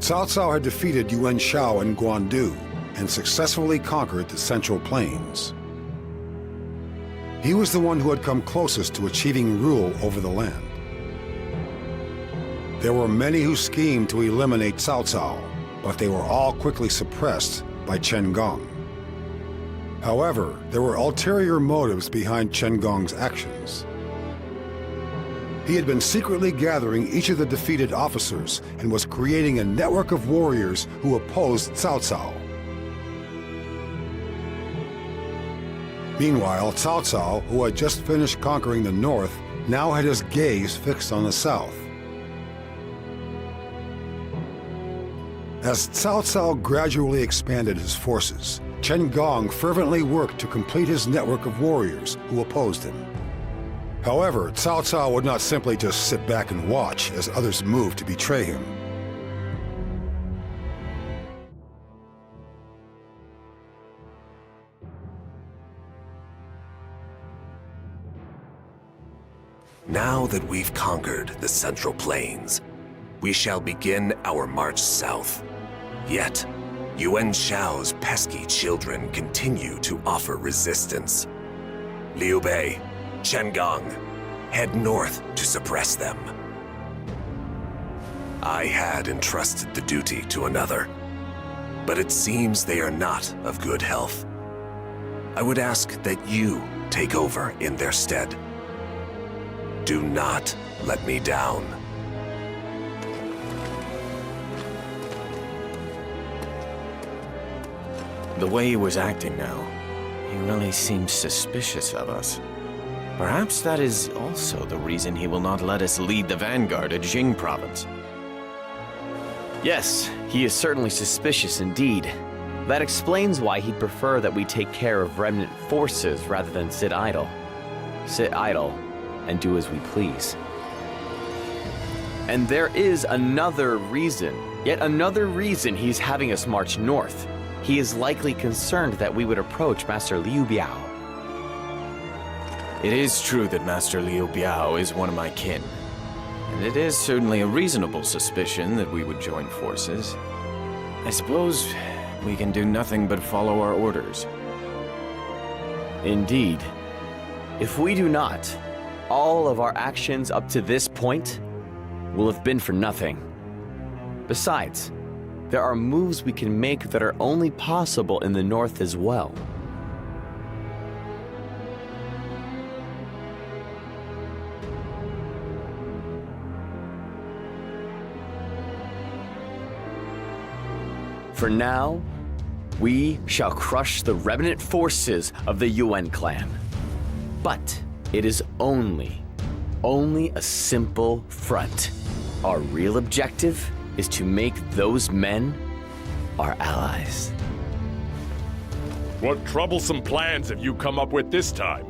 Cao Cao had defeated Yuan Shao and Guandu and successfully conquered the Central Plains. He was the one who had come closest to achieving rule over the land. There were many who schemed to eliminate Cao Cao, but they were all quickly suppressed by Chen Gong. However, there were ulterior motives behind Chen Gong's actions. He had been secretly gathering each of the defeated officers and was creating a network of warriors who opposed Cao Cao. Meanwhile, Cao Cao, who had just finished conquering the north, now had his gaze fixed on the south. As Cao Cao gradually expanded his forces, Chen Gong fervently worked to complete his network of warriors who opposed him. However, Cao Cao would not simply just sit back and watch as others moved to betray him. Now that we've conquered the Central Plains, we shall begin our march south. Yet, Yuan Shao's pesky children continue to offer resistance. Liu Bei, Chen Gong, head north to suppress them. I had entrusted the duty to another, but it seems they are not of good health. I would ask that you take over in their stead. Do not let me down. The way he was acting now, he really seems suspicious of us. Perhaps that is also the reason he will not let us lead the vanguard at Jing province. Yes, he is certainly suspicious indeed. That explains why he'd prefer that we take care of remnant forces rather than sit idle. Sit idle and do as we please. And there is another reason, yet another reason he's having us march north. He is likely concerned that we would approach Master Liu Biao. It is true that Master Liu Biao is one of my kin, and it is certainly a reasonable suspicion that we would join forces. I suppose we can do nothing but follow our orders. Indeed. If we do not, all of our actions up to this point will have been for nothing. Besides, there are moves we can make that are only possible in the north as well. For now, we shall crush the remnant forces of the Yuan clan. But it is only a simple front. Our real objective is to make those men our allies. What troublesome plans have you come up with this time?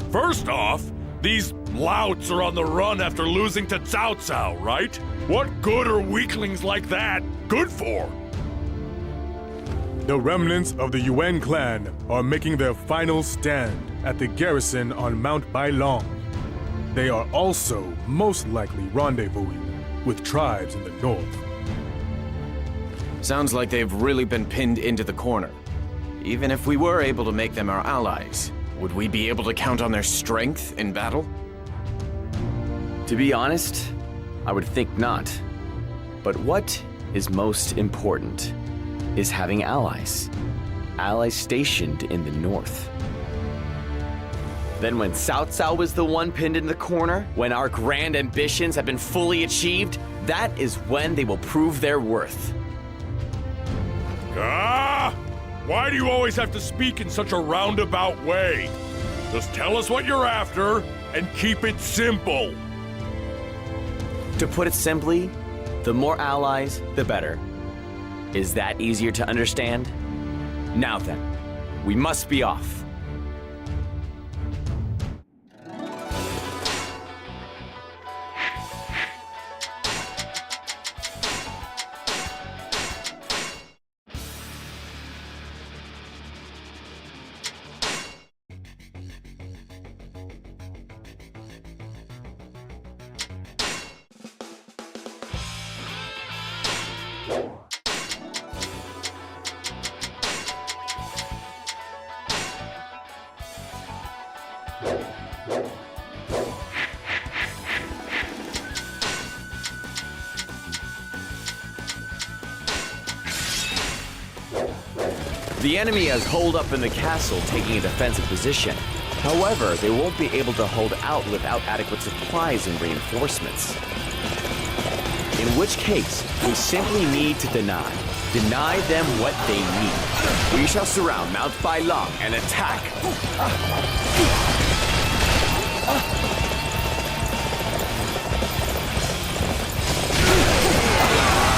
First off, these louts are on the run after losing to Cao Cao, right? What good are weaklings like that good for? The remnants of the Yuan clan are making their final stand at the garrison on Mount Bailong. They are also most likely rendezvousing with tribes in the north. Sounds like they've really been pinned into the corner. Even if we were able to make them our allies, would we be able to count on their strength in battle? To be honest, I would think not. But what is most important is having allies. Allies stationed in the north. Then when Cao Cao was the one pinned in the corner, when our grand ambitions have been fully achieved, that is when they will prove their worth. Why do you always have to speak in such a roundabout way? Just tell us what you're after and keep it simple. To put it simply, the more allies, the better. Is that easier to understand? Now then, we must be off. You The enemy has holed up in the castle, taking a defensive position. However, they won't be able to hold out without adequate supplies and reinforcements. In which case, we simply need to deny them what they need. We shall surround Mount Bailong and attack.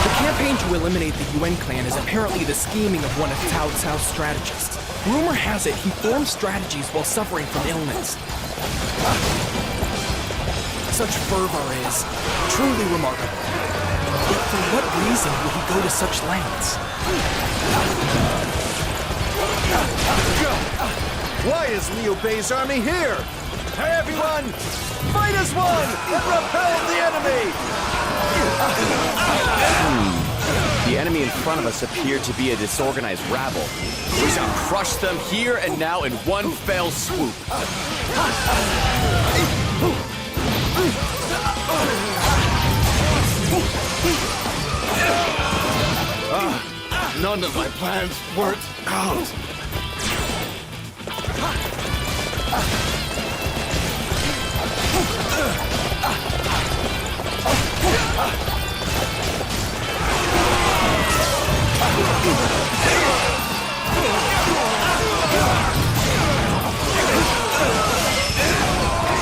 The campaign to eliminate the Yuan clan is apparently the scheming of one of Cao Cao's strategists. Rumor has it he formed strategies while suffering from illness. Such fervor is truly remarkable. Yet for what reason would he go to such lengths? Why is Liu Bei's army here? Hey everyone! Fight as one and repel the enemy! The enemy in front of us appear to be a disorganized rabble. We shall crush them here and now in one fell swoop. None of my plans worked out.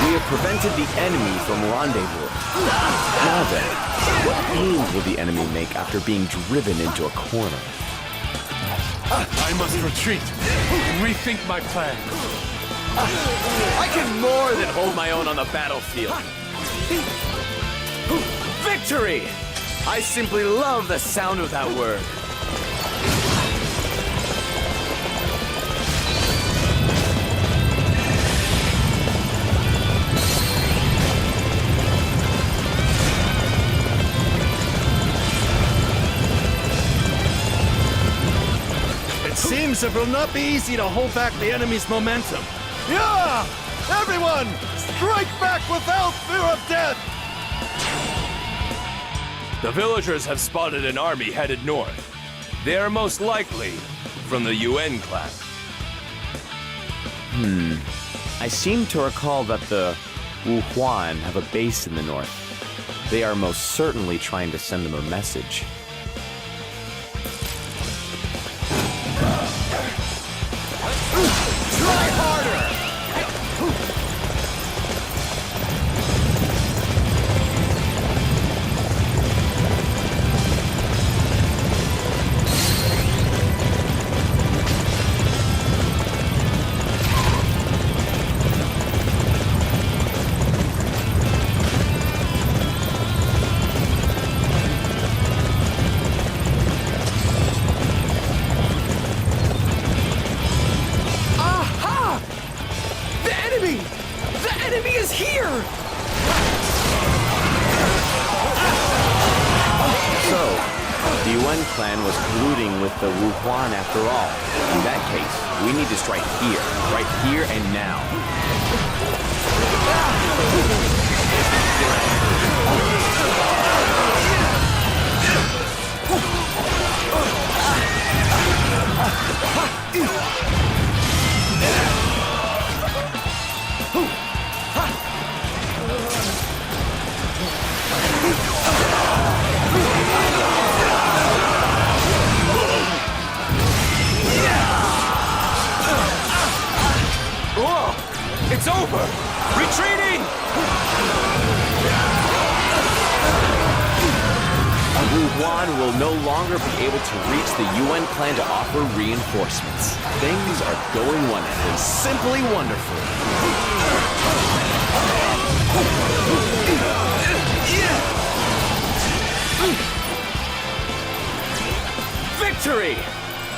We have prevented the enemy from rendezvous. Now then, what move will the enemy make after being driven into a corner? I must retreat and rethink my plan. I can more than hold my own on the battlefield. Victory! I simply love the sound of that word. It seems it will not be easy to hold back the enemy's momentum. Yeah! Everyone, strike back without fear of death! The villagers have spotted an army headed north. They are most likely from the Yuan clan. I seem to recall that the Wuhuan have a base in the north. They are most certainly trying to send them a message. Try harder! The Yuan clan was colluding with the Wuhuan after all. In that case, we need to strike here, right here and now. It's over! Retreating! Wuhuan will no longer be able to reach the Yuan clan to offer reinforcements. Things are going wonderfully, simply wonderful. Victory!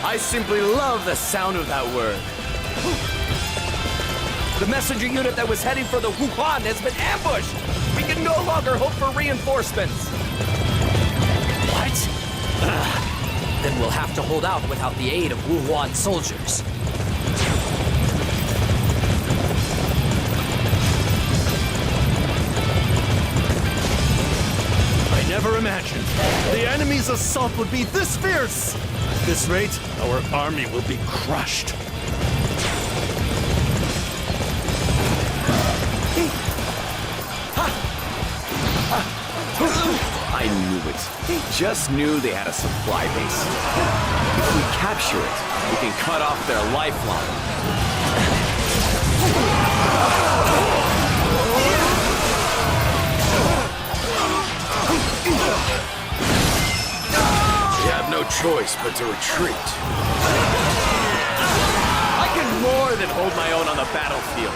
I simply love the sound of that word. The messenger unit that was heading for the Wuhan has been ambushed! We can no longer hope for reinforcements! What? Then we'll have to hold out without the aid of Wuhan soldiers. I never imagined the enemy's assault would be this fierce! this rate, our army will be crushed. I knew it. Just knew they had a supply base. If we capture it, we can cut off their lifeline. We have no choice but to retreat. I can more than hold my own on the battlefield.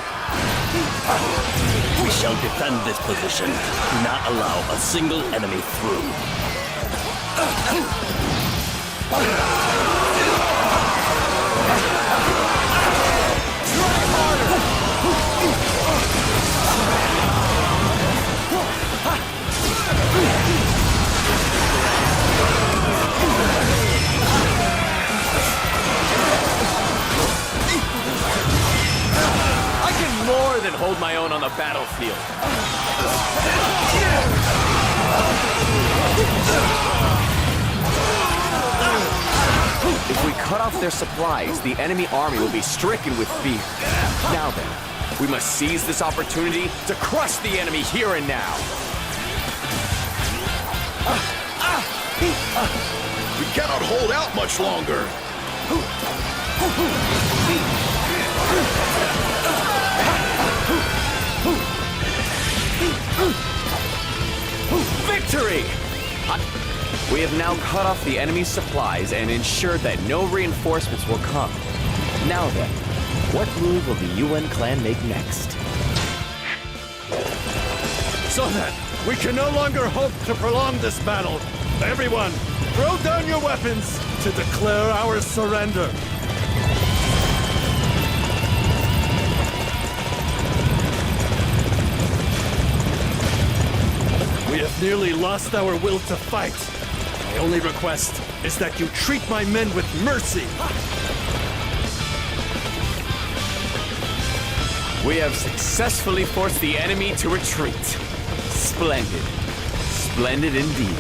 We shall defend this position. Do not allow a single enemy through. I can more than hold my own on the battlefield. If we cut off their supplies, the enemy army will be stricken with fear. Now then, we must seize this opportunity to crush the enemy here and now. We cannot hold out much longer. Victory! We have now cut off the enemy's supplies and ensured that no reinforcements will come. Now then, what move will the UN clan make next? So then, we can no longer hope to prolong this battle. Everyone, throw down your weapons to declare our surrender. We have nearly lost our will to fight. My only request is that you treat my men with mercy. We have successfully forced the enemy to retreat. Splendid. Splendid indeed.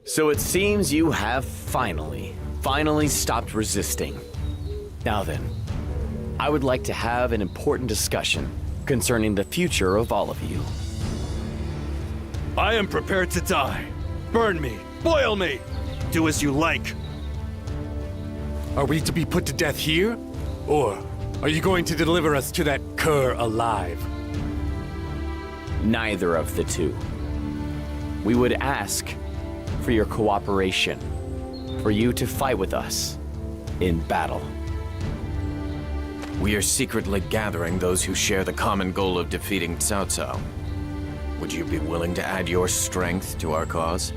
So it seems you have finally stopped resisting. Now then, I would like to have an important discussion concerning the future of all of you. I am prepared to die. Burn me, boil me, do as you like. Are we to be put to death here? Or are you going to deliver us to that cur alive? Neither of the two. We would ask for your cooperation, for you to fight with us in battle. We are secretly gathering those who share the common goal of defeating Cao Cao. Would you be willing to add your strength to our cause?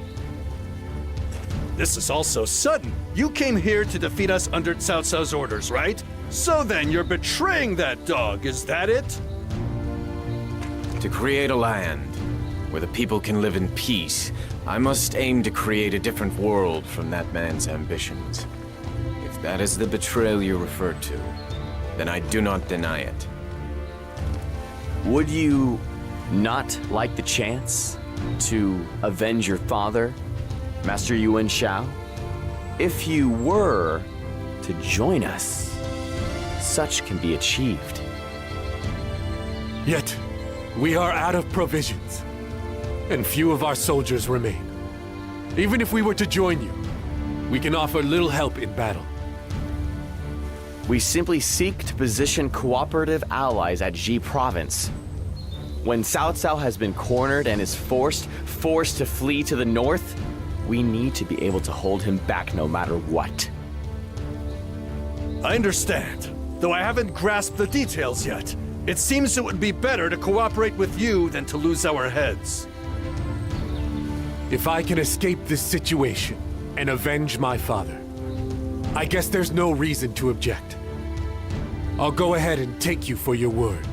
This is all so sudden. You came here to defeat us under Cao Cao's orders, right? So then you're betraying that dog, is that it? To create a land where the people can live in peace, I must aim to create a different world from that man's ambitions. If that is the betrayal you refer to, then I do not deny it. Would you not like the chance to avenge your father, Master Yuan Shao? If you were to join us, such can be achieved. Yet, we are out of provisions, and few of our soldiers remain. Even if we were to join you, we can offer little help in battle. We simply seek to position cooperative allies at Ji Province. When Cao Cao has been cornered and is forced to flee to the north, we need to be able to hold him back no matter what. I understand, though I haven't grasped the details yet. It seems it would be better to cooperate with you than to lose our heads. If I can escape this situation and avenge my father, I guess there's no reason to object. I'll go ahead and take you for your word.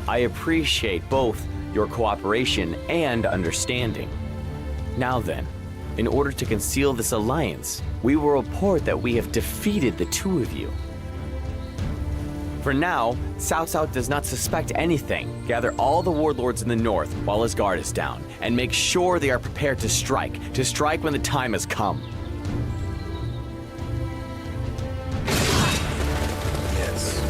I appreciate both your cooperation and understanding. Now then, in order to conceal this alliance, we will report that we have defeated the two of you. For now, Cao Cao does not suspect anything. Gather all the warlords in the north while his guard is down, and make sure they are prepared to strike when the time has come. Yes.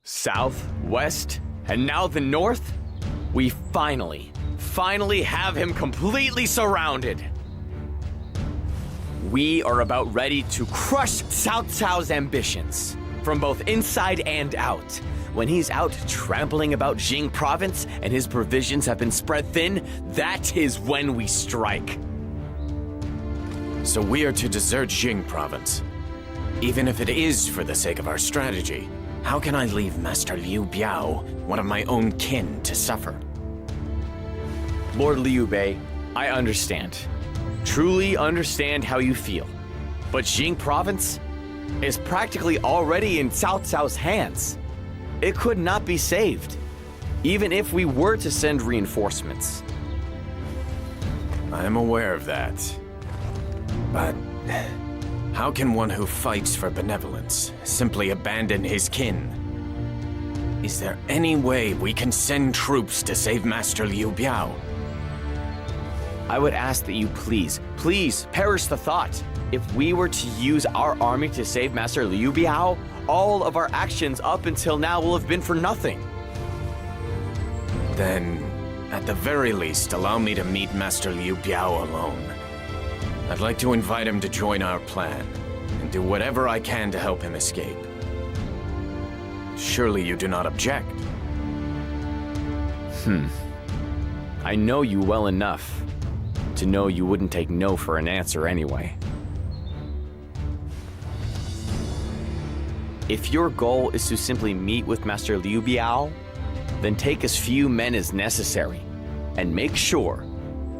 South, west, and now the north? We finally have him completely surrounded. We are about ready to crush Cao Cao's ambitions, from both inside and out. When he's out trampling about Jing province and his provisions have been spread thin, that is when we strike. So we are to desert Jing province. Even if it is for the sake of our strategy, how can I leave Master Liu Biao, one of my own kin, to suffer? Lord Liu Bei, I understand. Truly understand how you feel. But Jing province is practically already in Cao Cao's hands. It could not be saved, even if we were to send reinforcements. I am aware of that. But how can one who fights for benevolence simply abandon his kin? Is there any way we can send troops to save Master Liu Biao? I would ask that you please perish the thought. If we were to use our army to save Master Liu Biao, all of our actions up until now will have been for nothing. Then, at the very least, allow me to meet Master Liu Biao alone. I'd like to invite him to join our plan, and do whatever I can to help him escape. Surely you do not object? I know you well enough to know you wouldn't take no for an answer anyway. If your goal is to simply meet with Master Liu Biao, then take as few men as necessary, and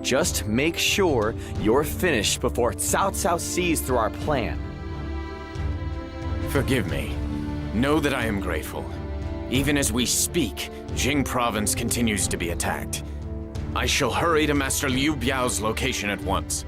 just make sure you're finished before Cao Cao sees through our plan. Forgive me. Know that I am grateful. Even as we speak, Jing province continues to be attacked. I shall hurry to Master Liu Biao's location at once.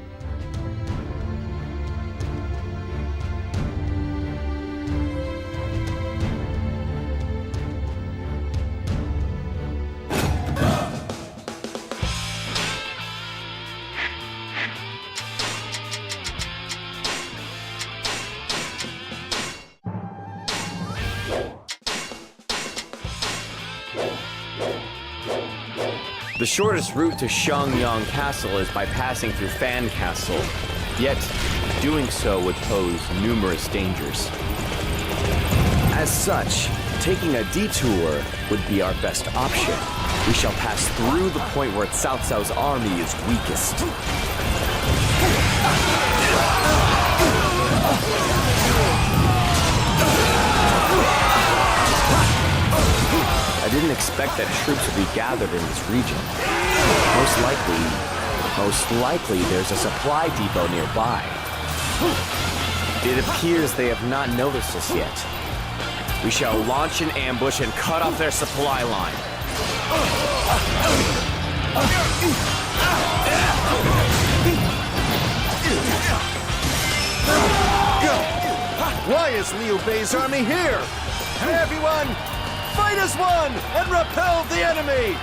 The shortest route to Shangyang Castle is by passing through Fan Castle, yet doing so would pose numerous dangers. As such, taking a detour would be our best option. We shall pass through the point where Cao Cao's army is weakest. I didn't expect that troops would be gathered in this region. Most likely there's a supply depot nearby. It appears they have not noticed us yet. We shall launch an ambush and cut off their supply line. Why is Liu Bei's army here? Hey, everyone! Fight as one and repel the enemy!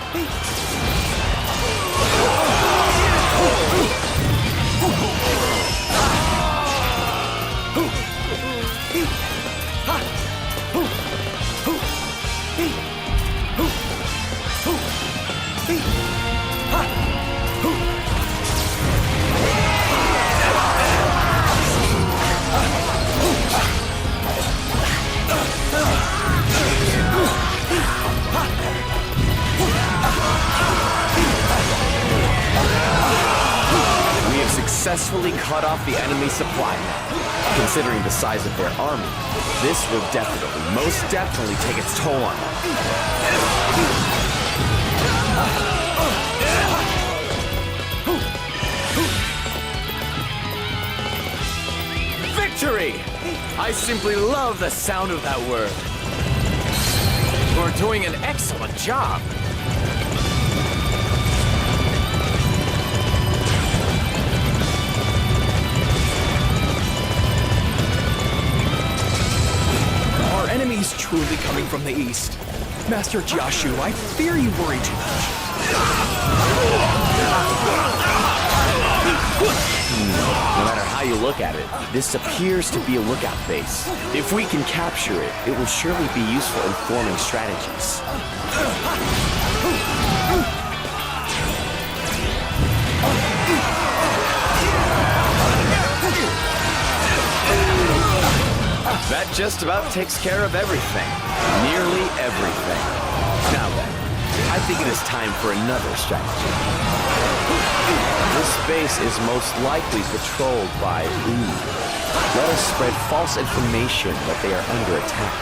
Successfully cut off the enemy supply line. Considering the size of their army, this will most definitely take its toll on them. Victory! I simply love the sound of that word. You're doing an excellent job. Are enemies truly coming from the east? Master Jiashu, I fear you worry too much. No matter how you look at it, this appears to be a lookout base. If we can capture it, it will surely be useful in forming strategies. That just about takes care of everything. Nearly everything. Now then, I think it is time for another strategy. This base is most likely patrolled by Uni. Let us spread false information that they are under attack.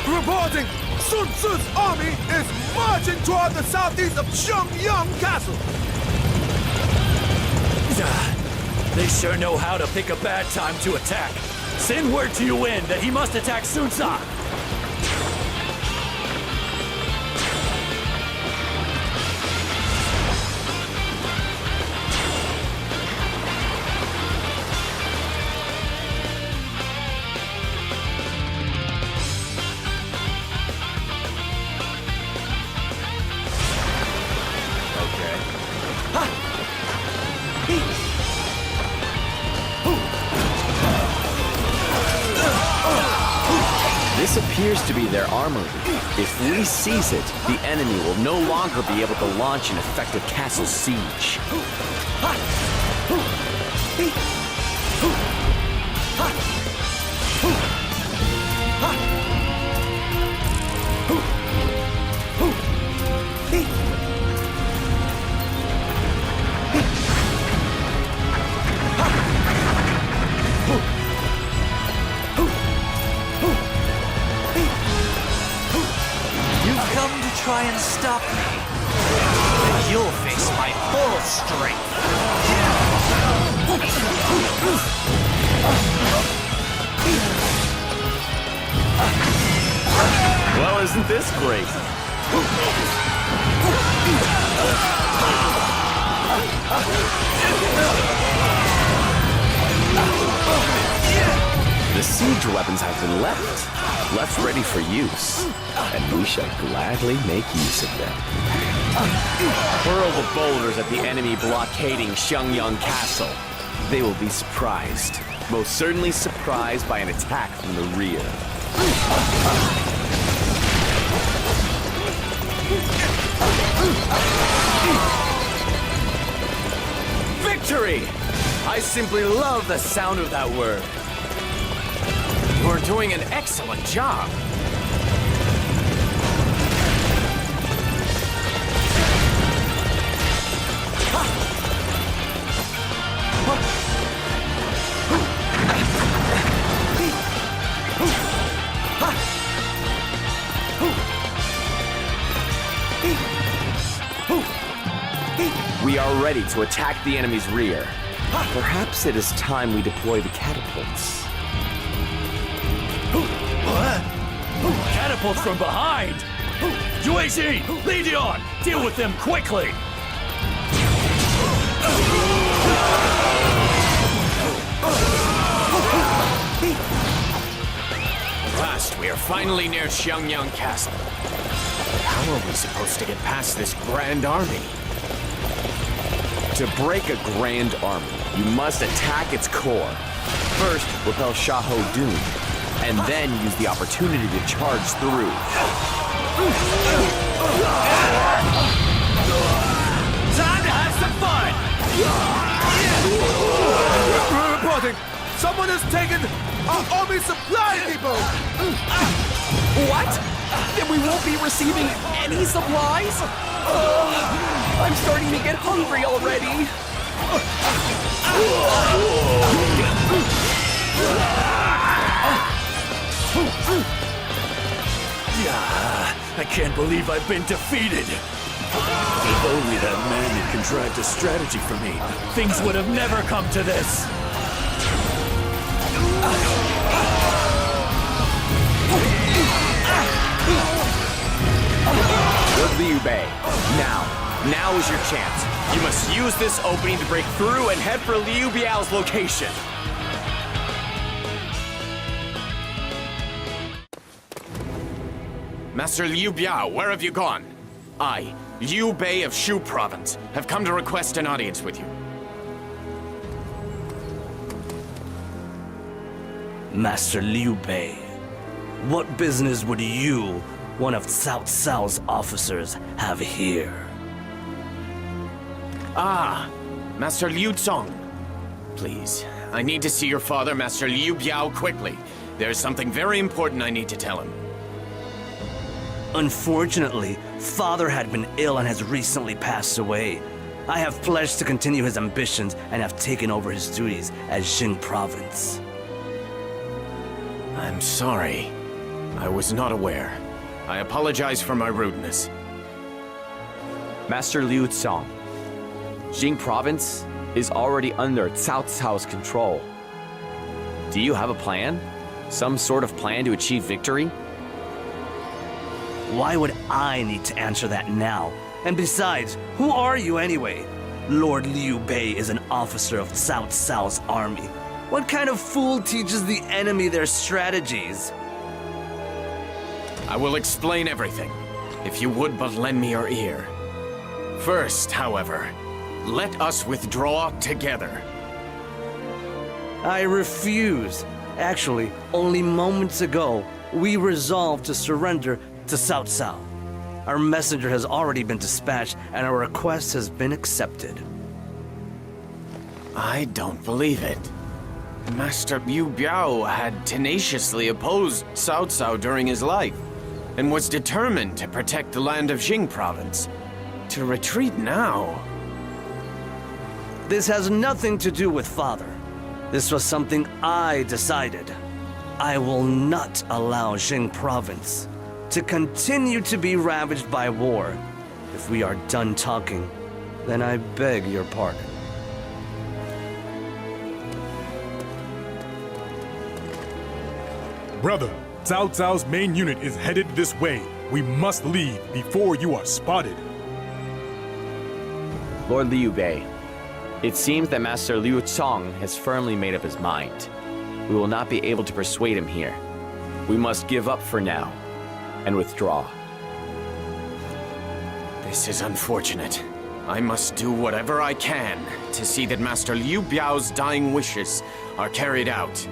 Reporting! Sun Tzu's army is marching toward the southeast of Shenyang Castle! They sure know how to pick a bad time to attack. Send word to Yuan that he must attack Sun Tzu. This appears to be their armory. If we seize it, the enemy will no longer be able to launch an effective castle siege. Try and stop me, then you'll face my full strength. Well, isn't this great? The siege weapons have been left ready for use, and we shall gladly make use of them. Hurl the boulders at the enemy blockading Shenyang Castle. They will be surprised, most certainly surprised by an attack from the rear. Victory! I simply love the sound of that word. You're doing an excellent job. We are ready to attack the enemy's rear. Perhaps it is time we deploy the catapults. Catapults from behind! UAC, lead on! Deal with them quickly! At last, we are finally near Shenyang Castle. How are we supposed to get past this grand army? To break a grand army, you must attack its core. First, repel Shaho Dun, and then use the opportunity to charge through. Time to have some fun! Reporting! Someone has taken our army supply depot! What? Then we won't be receiving any supplies? I'm starting to get hungry already. I can't believe I've been defeated. If only that man had contrived a strategy for me, things would have never come to this. Good Liu Bei. Now is your chance. You must use this opening to break through and head for Liu Biao's location. Master Liu Biao, where have you gone? I, Liu Bei of Shu Province, have come to request an audience with you. Master Liu Bei, what business would you, one of Cao Cao's officers, have here? Ah, Master Liu Zong. Please, I need to see your father, Master Liu Biao, quickly. There's something very important I need to tell him. Unfortunately, Father had been ill and has recently passed away. I have pledged to continue his ambitions and have taken over his duties as Jing Province. I'm sorry. I was not aware. I apologize for my rudeness. Master Liu Zong, Jing Province is already under Cao Cao's control. Do you have a plan? Some sort of plan to achieve victory? Why would I need to answer that now? And besides, who are you anyway? Lord Liu Bei is an officer of Cao Cao's army. What kind of fool teaches the enemy their strategies? I will explain everything, if you would but lend me your ear. First, however, let us withdraw together. I refuse. Actually, only moments ago, we resolved to surrender to Cao Cao. Our messenger has already been dispatched, and our request has been accepted. I don't believe it. Master Liu Biao had tenaciously opposed Cao Cao during his life, and was determined to protect the land of Jing Province. To retreat now... This has nothing to do with Father. This was something I decided. I will not allow Jing Province to continue to be ravaged by war. If we are done talking, then I beg your pardon. Brother, Cao Cao's main unit is headed this way. We must leave before you are spotted. Lord Liu Bei, it seems that Master Liu Zong has firmly made up his mind. We will not be able to persuade him here. We must give up for now and withdraw. This is unfortunate. I must do whatever I can to see that Master Liu Biao's dying wishes are carried out.